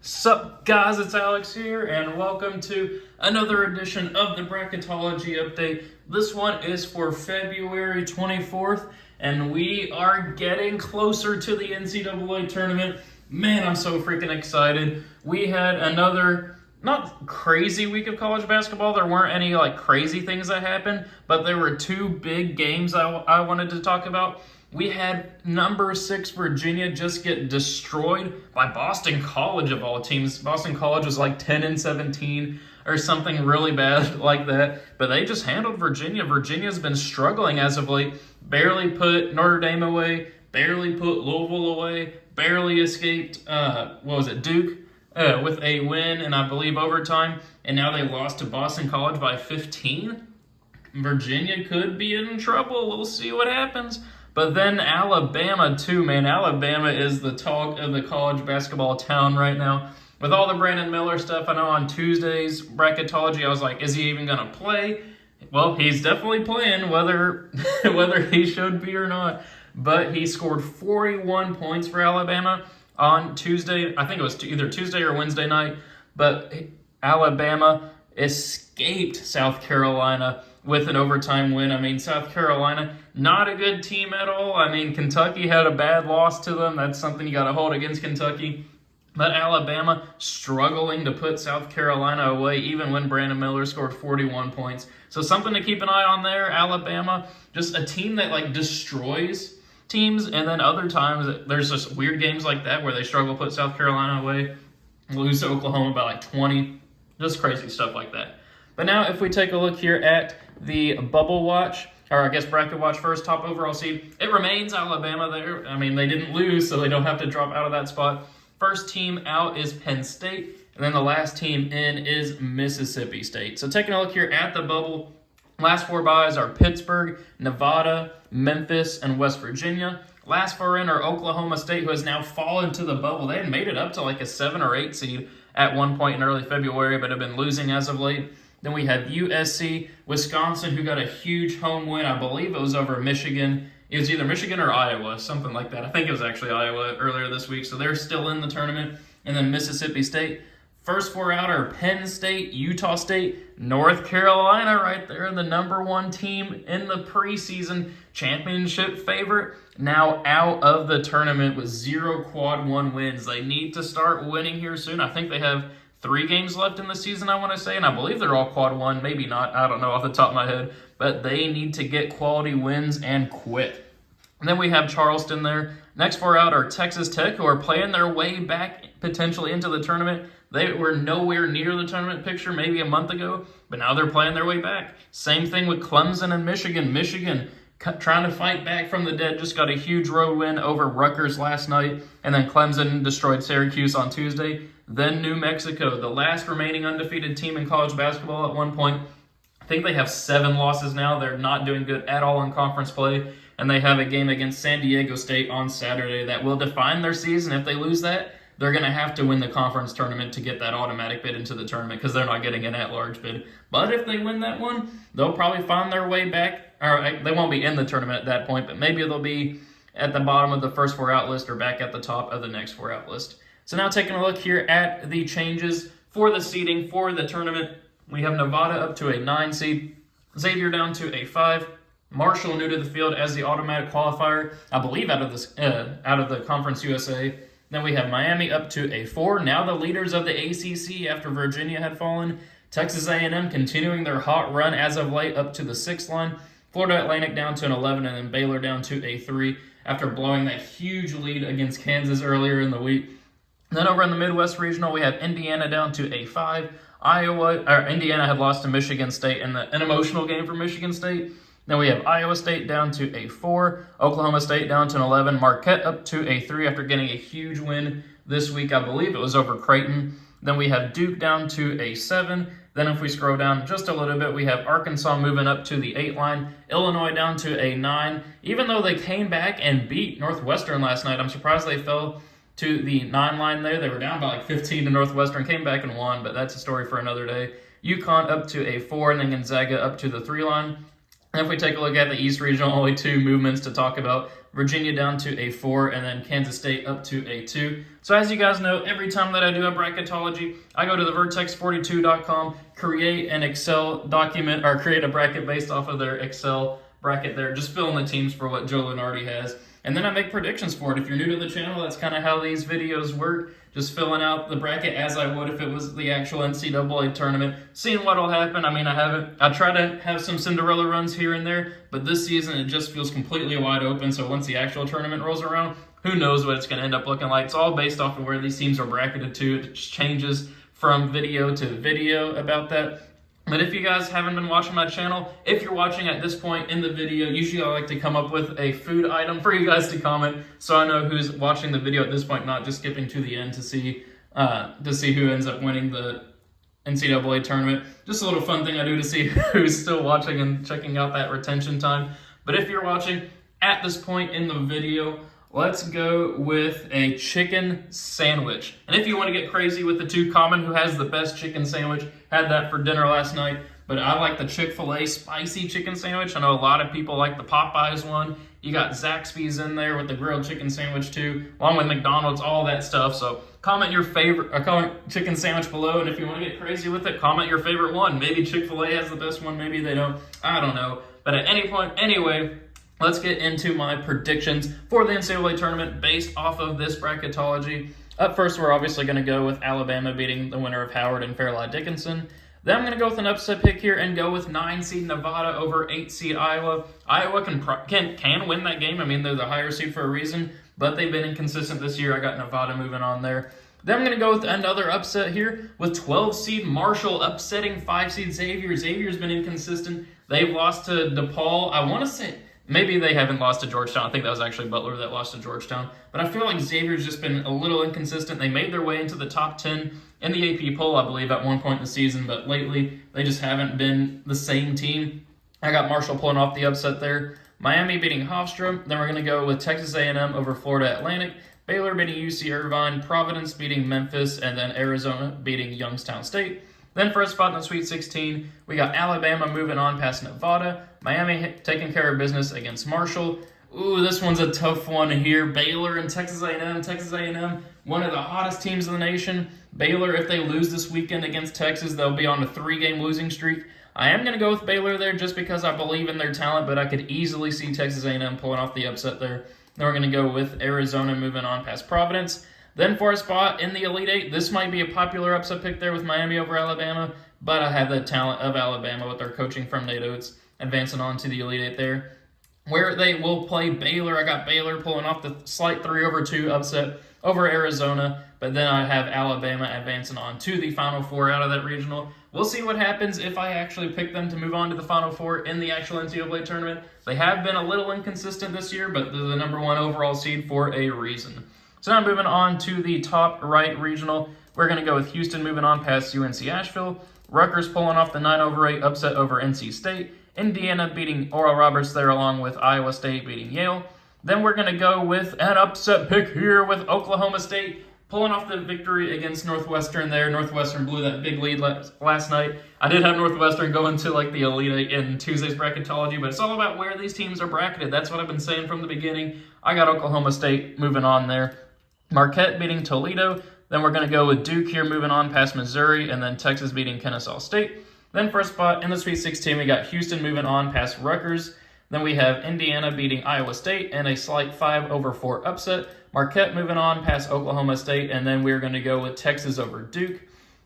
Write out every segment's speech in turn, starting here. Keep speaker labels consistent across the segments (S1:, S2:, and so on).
S1: Sup guys, it's Alex here and welcome to another edition of the Bracketology update. This one is for February 24th and we are getting closer to the NCAA tournament. Man, I'm so freaking excited. We had another not crazy week of college basketball. There weren't any crazy things that happened, but there were two big games I wanted to talk about. We had number 6 Virginia just get destroyed by Boston College of all teams. Boston College was 10-17 or something really bad like that, but they just handled Virginia. Virginia's been struggling as of late. Barely put Notre Dame away, barely put Louisville away, barely escaped Duke with a win and I believe overtime, and now they lost to Boston College by 15. Virginia could be in trouble. We'll see what happens. But then Alabama too, man. Alabama is the talk of the college basketball town right now. With all the Brandon Miller stuff, I know on Tuesday's Bracketology, I was like, is he even going to play? Well, he's definitely playing, whether he should be or not. But he scored 41 points for Alabama on Tuesday. I think it was either Tuesday or Wednesday night. But Alabama escaped South Carolina with an overtime win. I mean, South Carolina, not a good team at all. I mean, Kentucky had a bad loss to them. That's something you got to hold against Kentucky. But Alabama struggling to put South Carolina away, even when Brandon Miller scored 41 points. So something to keep an eye on there. Alabama, just a team that destroys teams. And then other times, there's just weird games like that where they struggle to put South Carolina away, lose to Oklahoma by 20. Just crazy stuff like that. But now if we take a look here at the bubble watch, or I guess bracket watch first, top overall seed, it remains Alabama there. I mean, they didn't lose, so they don't have to drop out of that spot. First team out is Penn State, and then the last team in is Mississippi State. So taking a look here at the bubble, last 4 byes are Pittsburgh, Nevada, Memphis, and West Virginia. Last 4 in are Oklahoma State, who has now fallen to the bubble. They had made it up to a 7 or 8 seed at one point in early February, but have been losing as of late. Then we have USC, Wisconsin, who got a huge home win. I believe it was over Michigan. It was either Michigan or Iowa, something like that. I think it was actually Iowa earlier this week, so they're still in the tournament. And then Mississippi State. First 4 out are Penn State, Utah State, North Carolina right there, the number 1 team in the preseason championship favorite, now out of the tournament with 0 quad 1 wins. They need to start winning here soon. I think they have 3 games left in the season, I want to say, and I believe they're all quad 1, maybe not, I don't know off the top of my head, but they need to get quality wins and quit. And then we have Charleston there. Next 4 out are Texas Tech, who are playing their way back potentially into the tournament. They were nowhere near the tournament picture maybe a month ago, but now they're playing their way back. Same thing with Clemson and Michigan. Michigan trying to fight back from the dead, just got a huge road win over Rutgers last night, and then Clemson destroyed Syracuse on Tuesday. Then New Mexico, the last remaining undefeated team in college basketball at one point. I think they have 7 losses now. They're not doing good at all in conference play, and they have a game against San Diego State on Saturday that will define their season. If they lose that, they're going to have to win the conference tournament to get that automatic bid into the tournament because they're not getting an at-large bid. But if they win that one, they'll probably find their way back. Or they won't be in the tournament at that point, but maybe they'll be at the bottom of the first 4 out list or back at the top of the next 4 out list. So now taking a look here at the changes for the seeding for the tournament, we have Nevada up to a 9 seed, Xavier down to a 5, Marshall new to the field as the automatic qualifier, I believe out of the Conference USA. Then we have Miami up to a 4, now the leaders of the ACC after Virginia had fallen. Texas A&M continuing their hot run as of late up to the 6th line. Florida Atlantic down to an 11, and then Baylor down to a 3 after blowing that huge lead against Kansas earlier in the week. Then over in the Midwest Regional, we have Indiana down to a 5. Indiana had lost to Michigan State in an emotional game for Michigan State. Then we have Iowa State down to a 4. Oklahoma State down to an 11. Marquette up to a 3 after getting a huge win this week. I believe it was over Creighton. Then we have Duke down to a 7. Then if we scroll down just a little bit, we have Arkansas moving up to the 8 line. Illinois down to a 9. Even though they came back and beat Northwestern last night, I'm surprised they fell to the 9 line there. They were down by 15 to Northwestern, came back and won, but that's a story for another day. UConn up to a 4, and then Gonzaga up to the 3 line. And if we take a look at the East Regional, only 2 movements to talk about. Virginia down to a 4, and then Kansas State up to a 2. So as you guys know, every time that I do a bracketology, I go to the vertex42.com, create an Excel document, or create a bracket based off of their Excel bracket there, just fill in the teams for what Joe Lunardi has. And then I make predictions for it. If you're new to the channel, that's kind of how these videos work. Just filling out the bracket as I would if it was the actual NCAA tournament, seeing what'll happen. I mean, I try to have some Cinderella runs here and there, but this season it just feels completely wide open. So once the actual tournament rolls around, who knows what it's going to end up looking like. It's all based off of where these teams are bracketed to. It just changes from video to video about that. But if you guys haven't been watching my channel, if you're watching at this point in the video, usually I like to come up with a food item for you guys to comment so I know who's watching the video at this point, not just skipping to the end to see who ends up winning the NCAA tournament. Just a little fun thing I do to see who's still watching and checking out that retention time. But if you're watching at this point in the video, let's go with a chicken sandwich. And if you want to get crazy with the two, comment who has the best chicken sandwich. Had that for dinner last night, but I like the Chick-fil-A spicy chicken sandwich. I know a lot of people like the Popeyes one. You got Zaxby's in there with the grilled chicken sandwich too, along with McDonald's, all that stuff. So comment your favorite comment chicken sandwich below, and if you want to get crazy with it, comment your favorite one. Maybe Chick-fil-A has the best one, maybe they don't. I don't know. But at any point, anyway, let's get into my predictions for the NCAA tournament based off of this bracketology. Up first, we're obviously going to go with Alabama beating the winner of Howard and Fairleigh-Dickinson. Then I'm going to go with an upset pick here and go with 9-seed Nevada over 8-seed Iowa. Iowa can win that game. I mean, they're the higher seed for a reason, but they've been inconsistent this year. I got Nevada moving on there. Then I'm going to go with another upset here with 12-seed Marshall upsetting 5-seed Xavier. Xavier's been inconsistent. They've lost to DePaul. I want to say maybe they haven't lost to Georgetown. I think that was actually Butler that lost to Georgetown. But I feel like Xavier's just been a little inconsistent. They made their way into the top 10 in the AP poll, I believe, at one point in the season. But lately, they just haven't been the same team. I got Marshall pulling off the upset there. Miami beating Hofstra. Then we're going to go with Texas A&M over Florida Atlantic. Baylor beating UC Irvine. Providence beating Memphis. And then Arizona beating Youngstown State. Then for a spot in the Sweet 16, we got Alabama moving on past Nevada. Miami taking care of business against Marshall. Ooh, this one's a tough one here. Baylor and Texas A&M. Texas A&M, one of the hottest teams in the nation. Baylor, if they lose this weekend against Texas, they'll be on a 3-game losing streak. I am going to go with Baylor there just because I believe in their talent, but I could easily see Texas A&M pulling off the upset there. Then we're going to go with Arizona moving on past Providence. Then for a spot in the Elite Eight, this might be a popular upset pick there with Miami over Alabama, but I have the talent of Alabama with their coaching from Nate Oates advancing on to the Elite Eight there. Where they will play Baylor, I got Baylor pulling off the slight 3-over-2 upset over Arizona, but then I have Alabama advancing on to the Final Four out of that regional. We'll see what happens if I actually pick them to move on to the Final Four in the actual NCAA tournament. They have been a little inconsistent this year, but they're the number 1 overall seed for a reason. So now moving on to the top right regional, we're going to go with Houston moving on past UNC Asheville, Rutgers pulling off the 9-over-8 upset over NC State, Indiana beating Oral Roberts there along with Iowa State beating Yale. Then we're going to go with an upset pick here with Oklahoma State pulling off the victory against Northwestern there. Northwestern blew that big lead last night. I did have Northwestern go into like the Elite Eight in Tuesday's bracketology, but it's all about where these teams are bracketed. That's what I've been saying from the beginning. I got Oklahoma State moving on there. Marquette beating Toledo. Then we're going to go with Duke here moving on past Missouri, and then Texas beating Kennesaw State. Then for a spot in the Sweet 16, we got Houston moving on past Rutgers. Then we have Indiana beating Iowa State and a slight 5-over-4 upset. Marquette moving on past Oklahoma State, and then we're going to go with Texas over Duke.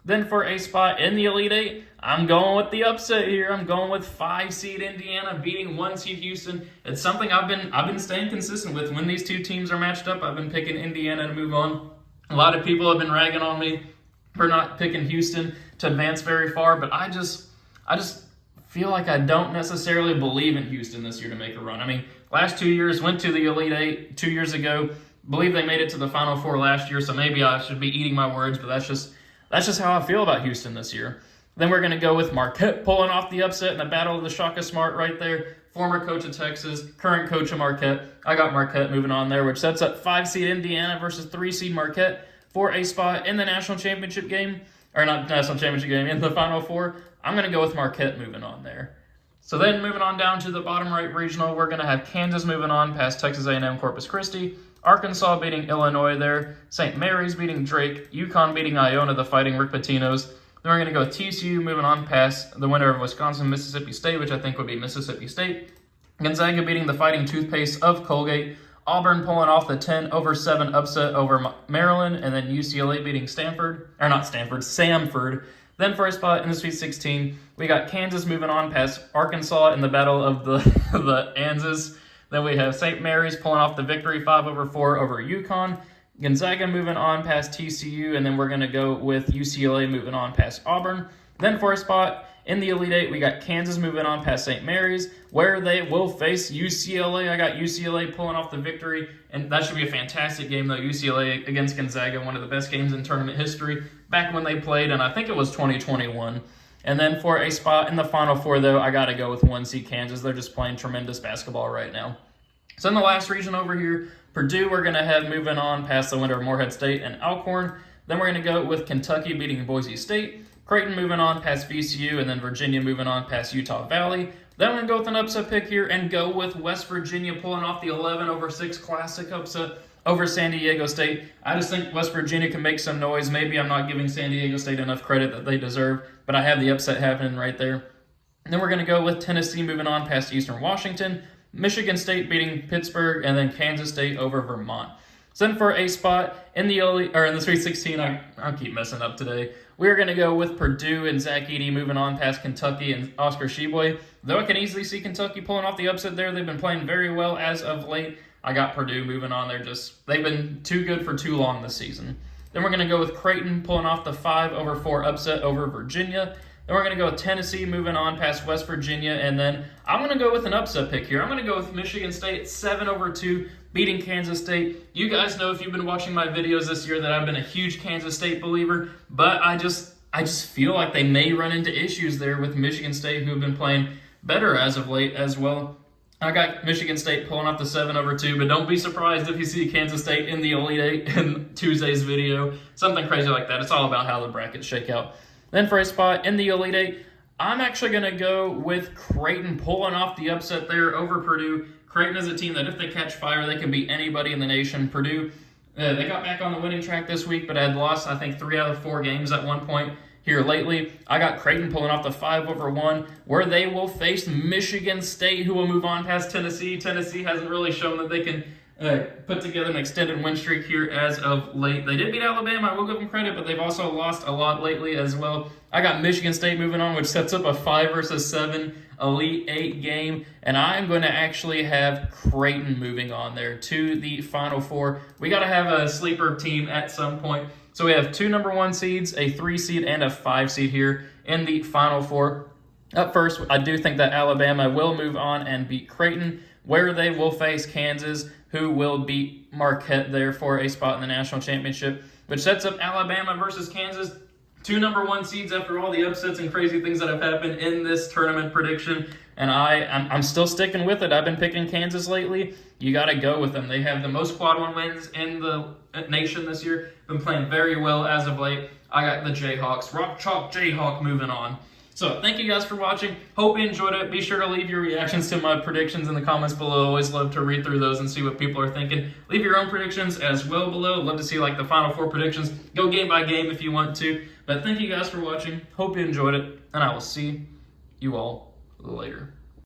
S1: Then for a spot in the Elite Eight, I'm going with the upset here. I'm going with 5-seed Indiana beating 1-seed Houston. It's something I've been staying consistent with. When these two teams are matched up, I've been picking Indiana to move on. A lot of people have been ragging on me for not picking Houston to advance very far, but I just feel like I don't necessarily believe in Houston this year to make a run. I mean, last 2 years, went to the Elite Eight 2 years ago. Believe they made it to the Final Four last year, so maybe I should be eating my words, but that's just how I feel about Houston this year. Then we're going to go with Marquette pulling off the upset in the Battle of the Shaka Smart right there. Former coach of Texas, current coach of Marquette. I got Marquette moving on there, which sets up 5-seed Indiana versus 3-seed Marquette for a spot in the national championship game. Or not national championship game, in the Final Four. I'm going to go with Marquette moving on there. So then moving on down to the bottom right regional, we're going to have Kansas moving on past Texas A&M Corpus Christi, Arkansas beating Illinois there, St. Mary's beating Drake, UConn beating Iona, the Fighting Rick Pitino's. Then we're going to go with TCU moving on past the winner of Wisconsin, Mississippi State, which I think would be Mississippi State. Gonzaga beating the Fighting Toothpaste of Colgate. Auburn pulling off the 10-7 upset over Maryland. And then UCLA beating Samford. Then for a spot in the Sweet 16, we got Kansas moving on past Arkansas in the battle of the Anzas. Then we have St. Mary's pulling off the victory 5-4 over UConn. Gonzaga moving on past TCU, and then we're going to go with UCLA moving on past Auburn. Then for a spot in the Elite Eight, we got Kansas moving on past St. Mary's, where they will face UCLA. I got UCLA pulling off the victory, and that should be a fantastic game, though. UCLA against Gonzaga, one of the best games in tournament history, back when they played, and I think it was 2021. And then for a spot in the Final Four, though, I got to go with 1C Kansas. They're just playing tremendous basketball right now. So in the last region over here, Purdue we're going to have moving on past the winner of Morehead State and Alcorn. Then we're going to go with Kentucky beating Boise State, Creighton moving on past VCU, and then Virginia moving on past Utah Valley. Then we're going to go with an upset pick here and go with West Virginia pulling off the 11-6 classic upset over San Diego State. I just think West Virginia can make some noise. Maybe I'm not giving San Diego State enough credit that they deserve, but I have the upset happening right there. Then we're going to go with Tennessee moving on past Eastern Washington, Michigan State beating Pittsburgh, and then Kansas State over Vermont. So then for a spot in the Sweet 16, I keep messing up today. We're going to go with Purdue and Zach Edey moving on past Kentucky and Oscar Tshiebwe. Though I can easily see Kentucky pulling off the upset there. They've been playing very well as of late. I got Purdue moving on. They've been too good for too long this season. Then we're going to go with Creighton pulling off the 5-4 upset over Virginia. Then we're going to go with Tennessee moving on past West Virginia. And then I'm going to go with an upset pick here. I'm going to go with Michigan State 7-2 beating Kansas State. You guys know if you've been watching my videos this year that I've been a huge Kansas State believer. But I just feel like they may run into issues there with Michigan State, who have been playing better as of late as well. I got Michigan State pulling off the 7-2, but don't be surprised if you see Kansas State in the Elite Eight in Tuesday's video. Something crazy like that. It's all about how the brackets shake out. Then for a spot in the Elite Eight, I'm actually going to go with Creighton pulling off the upset there over Purdue. Creighton is a team that if they catch fire, they can beat anybody in the nation. Purdue, they got back on the winning track this week, but had lost, I think, 3 out of 4 games at one point here lately. I got Creighton pulling off the 5-1, where they will face Michigan State, who will move on past Tennessee. Tennessee hasn't really shown that they can put together an extended win streak here as of late. They did beat Alabama, I will give them credit, but they've also lost a lot lately as well. I got Michigan State moving on, which sets up a 5-7 Elite Eight game, and I'm going to actually have Creighton moving on there to the Final Four. We got to have a sleeper team at some point. So we have 2 number 1 seeds, a 3 seed, and a 5 seed here in the Final Four. Up first, I do think that Alabama will move on and beat Creighton, where they will face Kansas, who will beat Marquette there for a spot in the national championship, which sets up Alabama versus Kansas. 2 number 1 seeds after all the upsets and crazy things that have happened in this tournament prediction. And I'm still sticking with it. I've been picking Kansas lately. You got to go with them. They have the most quad 1 wins in the nation this year. Been playing very well as of late. I got the Jayhawks. Rock Chalk Jayhawk moving on. So thank you guys for watching. Hope you enjoyed it. Be sure to leave your reactions to my predictions in the comments below. Always love to read through those and see what people are thinking. Leave your own predictions as well below. Love to see like the Final Four predictions. Go game by game if you want to. But thank you guys for watching. Hope you enjoyed it. And I will see you all later.